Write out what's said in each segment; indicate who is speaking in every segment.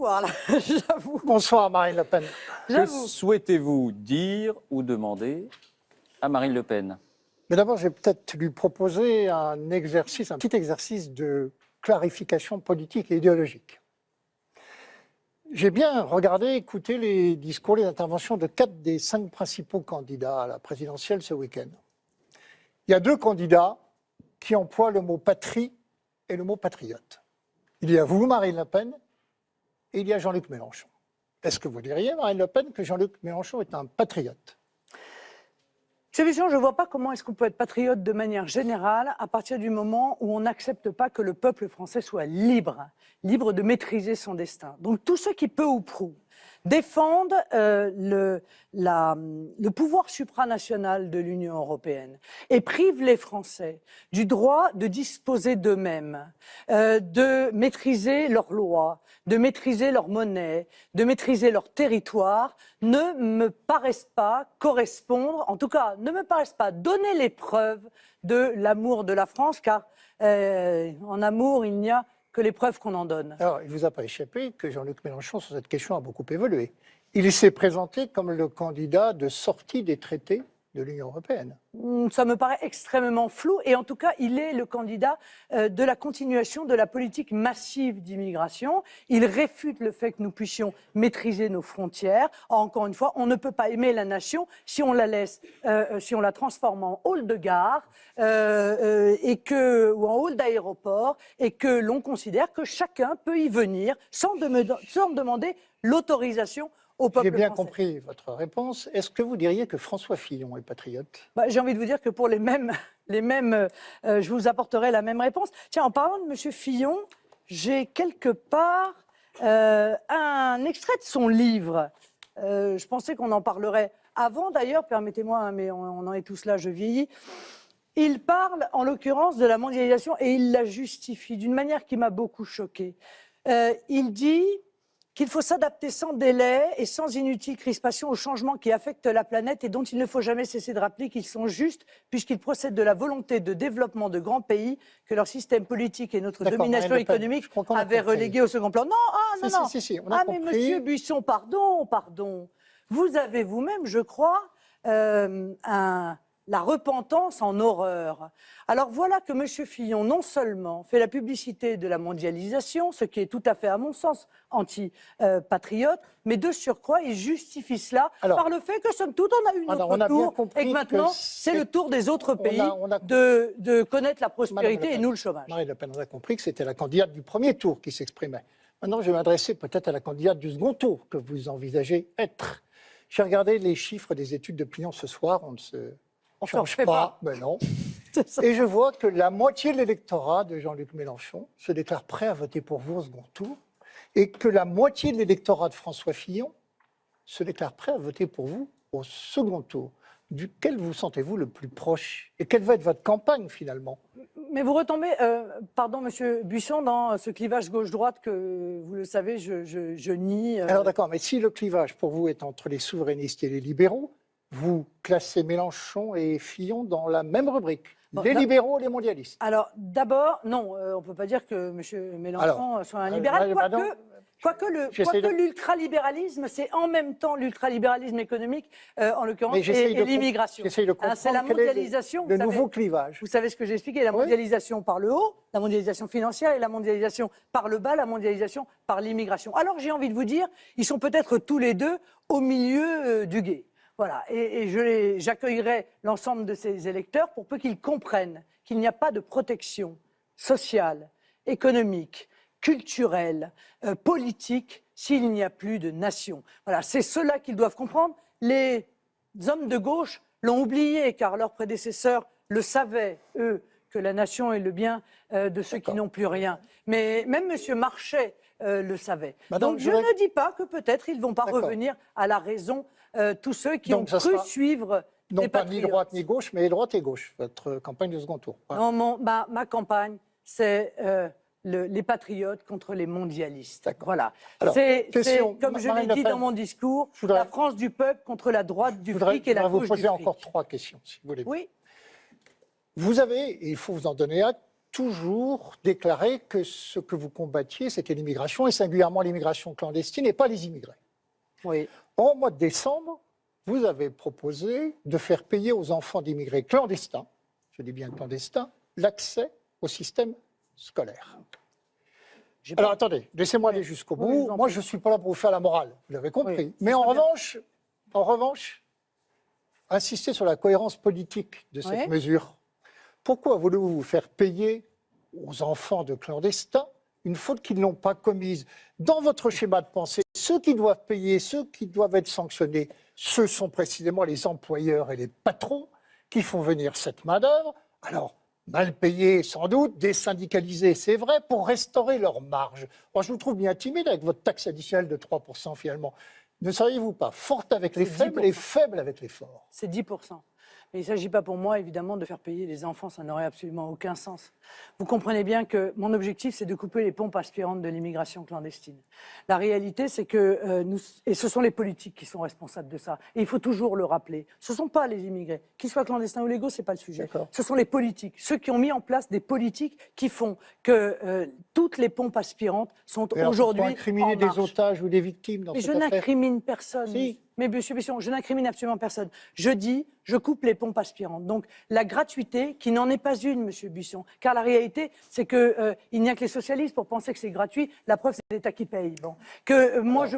Speaker 1: voir, là, j'avoue.
Speaker 2: Bonsoir Marine Le Pen.
Speaker 3: Que souhaitez-vous dire ou demander à Marine Le Pen?
Speaker 2: Mais d'abord, je vais peut-être lui proposer un petit exercice de clarification politique et idéologique. J'ai bien regardé, écouté les discours, les interventions de 4 des 5 principaux candidats à la présidentielle ce week-end. Il y a 2 candidats qui emploient le mot patrie et le mot patriote. Il y a vous, Marine Le Pen, et il y a Jean-Luc Mélenchon. Est-ce que vous diriez, Marine Le Pen, que Jean-Luc Mélenchon est un patriote?
Speaker 1: Je ne vois pas comment est-ce qu'on peut être patriote de manière générale à partir du moment où on n'accepte pas que le peuple français soit libre, libre de maîtriser son destin. Donc tous ceux qui, peu ou prou, défendent le pouvoir supranational de l'Union européenne et privent les Français du droit de disposer d'eux-mêmes, de maîtriser leurs lois, de maîtriser leur monnaie, de maîtriser leur territoire, ne me paraissent pas correspondre, en tout cas ne me paraissent pas donner les preuves de l'amour de la France, car en amour il n'y a que les preuves qu'on en donne.
Speaker 2: Alors, il ne vous a pas échappé que Jean-Luc Mélenchon, sur cette question, a beaucoup évolué. Il s'est présenté comme le candidat de sortie des traités de l'Union européenne.
Speaker 1: Ça me paraît extrêmement flou, et en tout cas, il est le candidat de la continuation de la politique massive d'immigration. Il réfute le fait que nous puissions maîtriser nos frontières. Encore une fois, on ne peut pas aimer la nation si on la laisse, si on la transforme en hall de gare ou en hall d'aéroport, et que l'on considère que chacun peut y venir sans demander l'autorisation au peuple
Speaker 2: français. J'ai bien
Speaker 1: français.
Speaker 2: compris votre réponse. Est-ce que vous diriez que François Fillon est patriote?
Speaker 1: J'ai envie de vous dire que pour les mêmes je vous apporterai la même réponse. Tiens, en parlant de M. Fillon, j'ai quelque part un extrait de son livre. Je pensais qu'on en parlerait avant, d'ailleurs, permettez-moi, mais on en est tous là, je vieillis. Il parle, en l'occurrence, de la mondialisation, et il la justifie d'une manière qui m'a beaucoup choquée. Il dit qu'il faut s'adapter sans délai et sans inutile crispation aux changements qui affectent la planète et dont il ne faut jamais cesser de rappeler qu'ils sont justes puisqu'ils procèdent de la volonté de développement de grands pays que leur système politique et notre domination économique avaient relégués au second plan. Non, non.
Speaker 2: On a compris.
Speaker 1: Mais Monsieur Buisson, pardon. Vous avez vous-même, je crois, la repentance en horreur. Alors voilà que M. Fillon, non seulement fait la publicité de la mondialisation, ce qui est tout à fait, à mon sens, anti-patriote, mais de surcroît, il justifie cela par le fait que, somme toute, on a eu notre tour et que maintenant, c'est le tour des autres pays de connaître la prospérité et nous le chômage.
Speaker 2: Marine Le Pen, on a compris que c'était la candidate du premier tour qui s'exprimait. Maintenant, je vais m'adresser peut-être à la candidate du second tour que vous envisagez être. J'ai regardé les chiffres des études d'opinion ce soir, on ne se change pas. Ben non. Et je vois que la moitié de l'électorat de Jean-Luc Mélenchon se déclare prêt à voter pour vous au second tour et que la moitié de l'électorat de François Fillon se déclare prêt à voter pour vous au second tour. Duquel vous sentez-vous le plus proche? Et quelle va être votre campagne finalement?
Speaker 1: Mais vous retombez, pardon Monsieur Buisson, dans ce clivage gauche-droite que, vous le savez, je nie.
Speaker 2: Alors d'accord, mais si le clivage pour vous est entre les souverainistes et les libéraux, vous classez Mélenchon et Fillon dans la même rubrique, les libéraux et les mondialistes.
Speaker 1: Alors d'abord, non, on ne peut pas dire que M. Mélenchon soit un libéral, quoique l'ultralibéralisme, c'est en même temps l'ultralibéralisme économique, en l'occurrence, et l'immigration.
Speaker 2: J'essaye de comprendre
Speaker 1: c'est la mondialisation.
Speaker 2: le nouveau clivage.
Speaker 1: Vous savez ce que j'ai expliqué, la mondialisation par le haut, la mondialisation financière, et la mondialisation par le bas, la mondialisation par l'immigration. Alors j'ai envie de vous dire, ils sont peut-être tous les deux au milieu du gué. Voilà, et j'accueillerai l'ensemble de ces électeurs pour peu qu'ils comprennent qu'il n'y a pas de protection sociale, économique, culturelle, politique, s'il n'y a plus de nation. Voilà, c'est cela qu'ils doivent comprendre. Les hommes de gauche l'ont oublié, car leurs prédécesseurs le savaient, eux, que la nation est le bien de ceux qui n'ont plus rien. Mais même M. Marchais le savait. Donc je ne dis pas que peut-être ils ne vont pas revenir à la raison tous ceux qui ont cru suivre
Speaker 2: non pas ni droite ni gauche, mais droite et gauche, votre campagne de second tour.
Speaker 1: Voilà. Non, ma campagne, c'est les patriotes contre les mondialistes. Voilà. C'est, comme je l'ai dit dans mon discours, la France du peuple contre la droite du fric et la gauche du fric.
Speaker 2: Je voudrais vous poser encore 3 questions, si vous voulez.
Speaker 1: Oui.
Speaker 2: Vous avez, et il faut vous en donner acte, toujours déclaré que ce que vous combattiez, c'était l'immigration, et singulièrement l'immigration clandestine, et pas les immigrés.
Speaker 1: Oui.
Speaker 2: Au mois de décembre, vous avez proposé de faire payer aux enfants d'immigrés clandestins, je dis bien clandestins, l'accès au système scolaire. Alors attendez, laissez-moi aller jusqu'au bout. Moi, je ne suis pas là pour vous faire la morale, vous l'avez compris.
Speaker 1: Oui,
Speaker 2: mais en revanche, insister sur la cohérence politique de cette mesure. Pourquoi voulez-vous vous faire payer aux enfants de clandestins une faute qu'ils n'ont pas commise? Dans votre schéma de pensée, ceux qui doivent payer, ceux qui doivent être sanctionnés, ce sont précisément les employeurs et les patrons qui font venir cette main-d'œuvre. Alors, mal payés sans doute, désyndicalisés, c'est vrai, pour restaurer leurs marges. Moi, je vous trouve bien timide avec votre taxe additionnelle de 3% finalement. Ne seriez-vous pas forte avec les faibles et faible avec les forts?
Speaker 1: C'est 10%. Mais il ne s'agit pas pour moi, évidemment, de faire payer les enfants. Ça n'aurait absolument aucun sens. Vous comprenez bien que mon objectif, c'est de couper les pompes aspirantes de l'immigration clandestine. La réalité, c'est que et ce sont les politiques qui sont responsables de ça. Et il faut toujours le rappeler. Ce ne sont pas les immigrés. Qu'ils soient clandestins ou légaux, ce n'est pas le sujet. Ce sont les politiques. Ceux qui ont mis en place des politiques qui font que toutes les pompes aspirantes sont aujourd'hui en
Speaker 2: incriminer des otages ou des victimes dans cette affaire.
Speaker 1: Mais je n'incrimine personne.
Speaker 2: Si.
Speaker 1: Mais monsieur Besson, je n'incrimine absolument personne. Je dis, je coupe les pompes aspirantes. Donc la gratuité, qui n'en est pas une, monsieur Buisson, car la réalité, c'est qu'il n'y a que les socialistes pour penser que c'est gratuit. La preuve, c'est l'État qui paye. Bon. Moi, je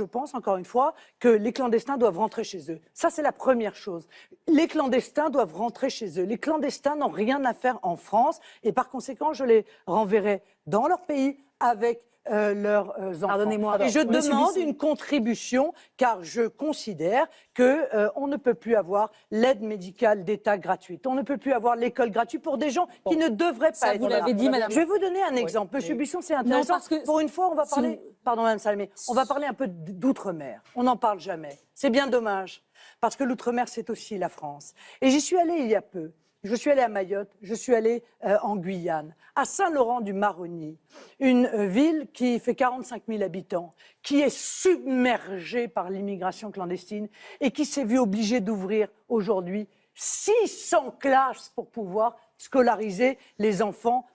Speaker 1: pense, encore une fois, que les clandestins doivent rentrer chez eux. Ça, c'est la première chose. Les clandestins doivent rentrer chez eux. Les clandestins n'ont rien à faire en France et par conséquent, je les renverrai dans leur pays avec leurs enfants.
Speaker 4: Pardonnez-moi.
Speaker 1: Et je demande une contribution car je considère qu'on ne peut plus avoir l'aide médicale d'État gratuite. On ne peut plus avoir l'école gratuite pour des gens qui ne devraient pas être
Speaker 4: vous l'avez dit, madame.
Speaker 1: Je vais vous donner un exemple. Monsieur Buisson, c'est intéressant.
Speaker 4: parce que
Speaker 1: pour une fois, on va parler... Pardon, madame Salamé. On va parler un peu d'outre-mer. On n'en parle jamais. C'est bien dommage. Parce que l'outre-mer, c'est aussi la France. Et j'y suis allée il y a peu. Je suis allée à Mayotte, je suis allée en Guyane, à Saint-Laurent-du-Maroni, une ville qui fait 45 000 habitants, qui est submergée par l'immigration clandestine et qui s'est vue obligée d'ouvrir aujourd'hui 600 classes pour pouvoir scolariser les enfants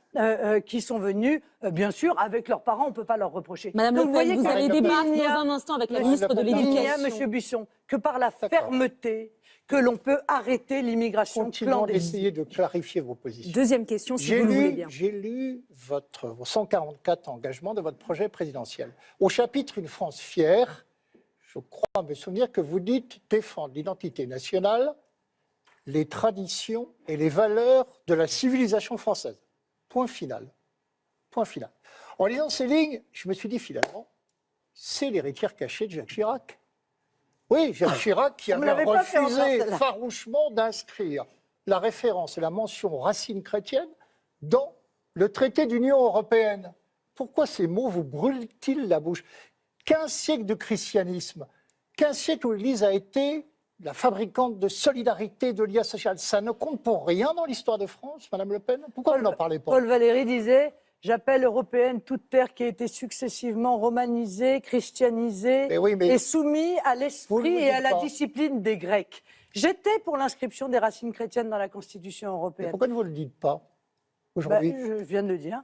Speaker 1: qui sont venus, bien sûr, avec leurs parents, on ne peut pas leur reprocher.
Speaker 4: Madame Le Pen, vous allez débattre dans un instant avec la ministre de l'Éducation.
Speaker 1: Il n'y a, monsieur Buisson, que par la fermeté que l'on peut arrêter l'immigration clandestine.
Speaker 2: Essayez de clarifier vos positions.
Speaker 4: Deuxième question, si vous le voulez bien.
Speaker 2: J'ai lu vos 144 engagements de votre projet présidentiel. Au chapitre Une France fière, je crois me souvenir que vous dites défendre l'identité nationale, les traditions et les valeurs de la civilisation française. Point final. Point final. En lisant ces lignes, je me suis dit finalement, c'est l'héritière cachée de Jacques Chirac. Oui, Jacques Chirac qui avait refusé farouchement d'inscrire la référence et la mention racines chrétiennes dans le traité d'Union européenne. Pourquoi ces mots vous brûlent-ils la bouche? 15 siècles de christianisme, 15 siècles où l'Église a été la fabricante de solidarité, de liens sociaux. Ça ne compte pour rien dans l'histoire de France, Madame Le Pen? Pourquoi vous n'en parlez pas?
Speaker 1: Paul Valéry disait... J'appelle européenne toute terre qui a été successivement romanisée, christianisée et soumise à l'esprit et à la discipline des Grecs. J'étais pour l'inscription des racines chrétiennes dans la Constitution européenne.
Speaker 2: Mais pourquoi ne vous le dites pas aujourd'hui?
Speaker 1: Je viens de le dire.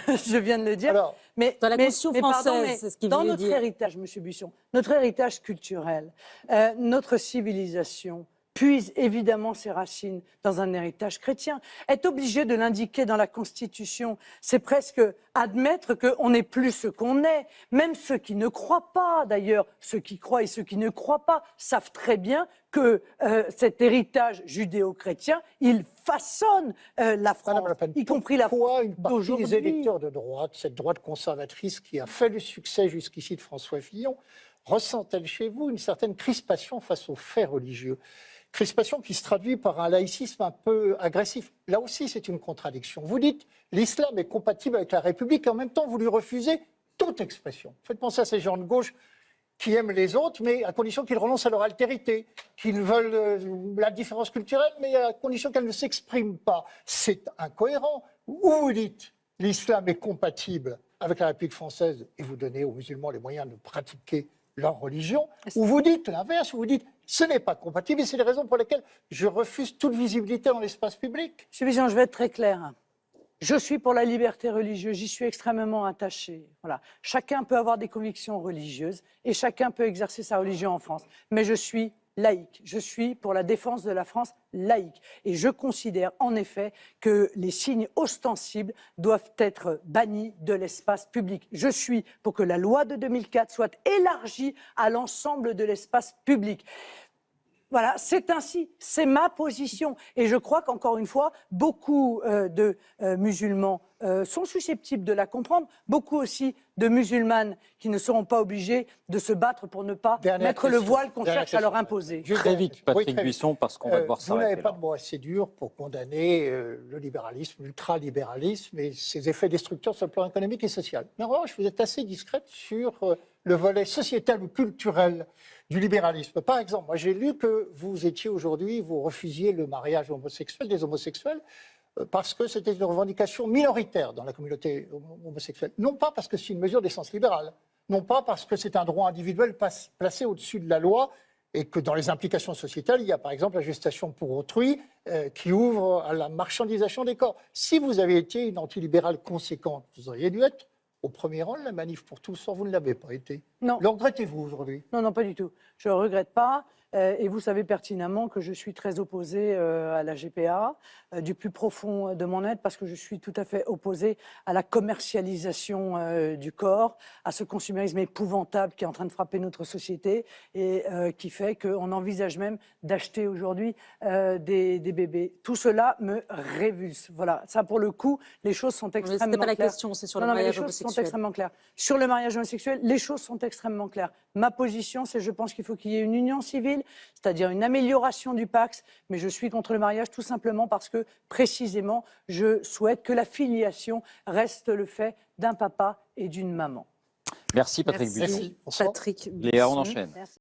Speaker 1: Je viens de le dire.
Speaker 4: Alors, dans la Constitution française, c'est ce qu'il voulait dire.
Speaker 1: Dans notre héritage, monsieur Buisson, notre héritage culturel, notre civilisation, puise évidemment ses racines dans un héritage chrétien. Être obligé de l'indiquer dans la Constitution, c'est presque admettre qu'on n'est plus ce qu'on est. Même ceux qui ne croient pas, d'ailleurs, ceux qui croient et ceux qui ne croient pas, savent très bien que cet héritage judéo-chrétien, il façonne la France, y compris la France
Speaker 2: une partie des électeurs de droite, cette droite conservatrice qui a fait le succès jusqu'ici de François Fillon, ressent-elle chez vous une certaine crispation face aux faits religieux? Crispation qui se traduit par un laïcisme un peu agressif. Là aussi, c'est une contradiction. Vous dites l'islam est compatible avec la République et en même temps, vous lui refusez toute expression. Faites penser à ces gens de gauche qui aiment les autres, mais à condition qu'ils renoncent à leur altérité, qu'ils veulent la différence culturelle, mais à condition qu'elle ne s'exprime pas. C'est incohérent. Ou vous dites l'islam est compatible avec la République française et vous donnez aux musulmans les moyens de pratiquer leur religion, ou vous dites l'inverse, vous dites ce n'est pas compatible et c'est les raisons pour lesquelles je refuse toute visibilité dans l'espace public.
Speaker 1: Monsieur Bijan, je vais être très clair. Je suis pour la liberté religieuse, j'y suis extrêmement attachée. Voilà. Chacun peut avoir des convictions religieuses et chacun peut exercer sa religion en France. Mais je suis laïque, je suis pour la défense de la France laïque. Et je considère en effet que les signes ostensibles doivent être bannis de l'espace public. Je suis pour que la loi de 2004 soit élargie à l'ensemble de l'espace public. Voilà, c'est ainsi, c'est ma position. Et je crois qu'encore une fois, beaucoup de musulmans sont susceptibles de la comprendre. Beaucoup aussi de musulmanes qui ne seront pas obligés de se battre pour ne pas mettre le voile qu'on cherche à leur imposer.
Speaker 3: Très vite, Patrick Buisson, parce qu'on va devoir
Speaker 2: Vous
Speaker 3: s'arrêter
Speaker 2: n'avez pas
Speaker 3: là.
Speaker 2: de mots assez durs pour condamner le libéralisme, l'ultralibéralisme et ses effets destructeurs sur le plan économique et social. Mais en revanche, vous êtes assez discrète sur le volet sociétal ou culturel du libéralisme. Par exemple, moi j'ai lu que vous étiez aujourd'hui, vous refusiez le mariage homosexuel des homosexuels parce que c'était une revendication minoritaire dans la communauté homosexuelle. Non pas parce que c'est une mesure d'essence libérale, non pas parce que c'est un droit individuel placé au-dessus de la loi et que dans les implications sociétales, il y a par exemple la gestation pour autrui qui ouvre à la marchandisation des corps. Si vous avez été une antilibérale conséquente, vous auriez dû être au premier rang de la manif pour tous, or vous ne l'avez pas été.
Speaker 1: Non.
Speaker 2: Le regrettez-vous aujourd'hui?
Speaker 1: Non, non, pas du tout. Je ne regrette pas. Et vous savez pertinemment que je suis très opposée à la GPA, du plus profond de mon être, parce que je suis tout à fait opposée à la commercialisation du corps, à ce consumérisme épouvantable qui est en train de frapper notre société et qui fait qu'on envisage même d'acheter aujourd'hui des bébés. Tout cela me révulse. Voilà, ça pour le coup, les choses sont extrêmement claires.
Speaker 4: C'était pas la question, c'est sur le
Speaker 1: Non, mais
Speaker 4: mariage
Speaker 1: les choses sont
Speaker 4: homosexuel.
Speaker 1: extrêmement claires. Sur le mariage homosexuel, les choses sont extrêmement claires. Ma position, c'est je pense qu'il faut qu'il y ait une union civile, c'est-à-dire une amélioration du Pacs, mais je suis contre le mariage tout simplement parce que, précisément, je souhaite que la filiation reste le fait d'un papa et d'une maman.
Speaker 3: Merci Patrick Buisson.
Speaker 2: Merci. Bonsoir.
Speaker 4: Patrick
Speaker 3: Léa, on
Speaker 4: Buisson.
Speaker 3: enchaîne.
Speaker 1: Merci.